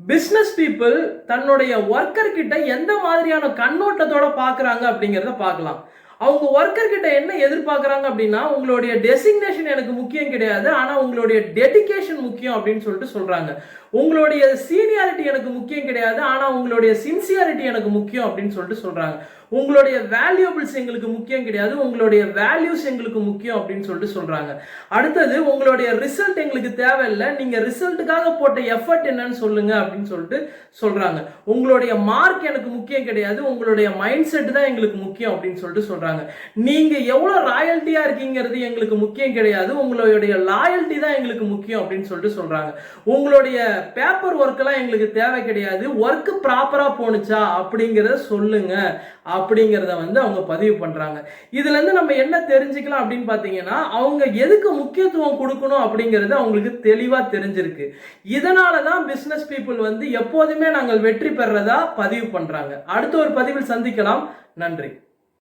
Business people தன்னுடைய worker கிட்ட எந்த மாதிரியான கண்ணோட்டத்தோட பாக்குறாங்க அப்படிங்கறத பார்க்கலாம். அவங்க ஒர்க்கர் கிட்ட என்ன எதிர்பார்க்கறாங்க அப்படின்னா, உங்களுடைய டெசிக்னேஷன் எனக்கு முக்கியம் கிடையாது, ஆனா உங்களுடைய டெடிகேஷன் முக்கியம் அப்படின்னு சொல்றாங்க. உங்களுடைய சீனியாரிட்டி எனக்கு முக்கியம் கிடையாது, ஆனா உங்களுடைய சின்சியாரிட்டி எனக்கு முக்கியம் அப்படின்னு சொல்றாங்க. உங்களுடைய வேல்யூபிள்ஸ் எங்களுக்கு முக்கியம் கிடையாது, உங்களுடைய வேல்யூஸ் எங்களுக்கு முக்கியம் அப்படின்னு சொல்றாங்க. அடுத்தது, உங்களுடைய ரிசல்ட் எங்களுக்கு தேவையில்லை, நீங்க ரிசல்ட்டுக்காக போட்ட எஃபர்ட் என்னன்னு சொல்லுங்க அப்படின்னு சொல்றாங்க. உங்களுடைய மார்க் எனக்கு முக்கியம் கிடையாது, உங்களுடைய மைண்ட் செட் தான் எங்களுக்கு முக்கியம் அப்படின்னு சொல்றாங்க. நீங்க எவ்வளவு ராயல்ட்டியா இருக்கீங்கிறது எங்களுக்கு முக்கியம் கிடையாது, உங்களுடைய லாயல்ட்டி தான் எங்களுக்கு முக்கியம் அப்படின்னு சொல்றாங்க. உங்களுடைய பேப்பர் ஒர்க் எல்லாம் எங்களுக்கு தேவை கிடையாது, ஒர்க் ப்ராப்பரா போனுச்சா அப்படிங்கறத சொல்லுங்க அப்படிங்கறத அவங்க பதிவு பண்றாங்க. இதுல இருந்து நம்ம என்ன தெரிஞ்சுக்கலாம் அப்படின்னு பாத்தீங்கன்னா, அவங்க எதுக்கு முக்கியத்துவம் கொடுக்கணும் அப்படிங்கிறது அவங்களுக்கு தெளிவா தெரிஞ்சிருக்கு. இதனாலதான் பிசினஸ் பீப்புள் எப்போதுமே நாங்கள் வெற்றி பெறதா பதிவு பண்றாங்க. அடுத்த ஒரு பதிவில் சந்திக்கலாம். நன்றி.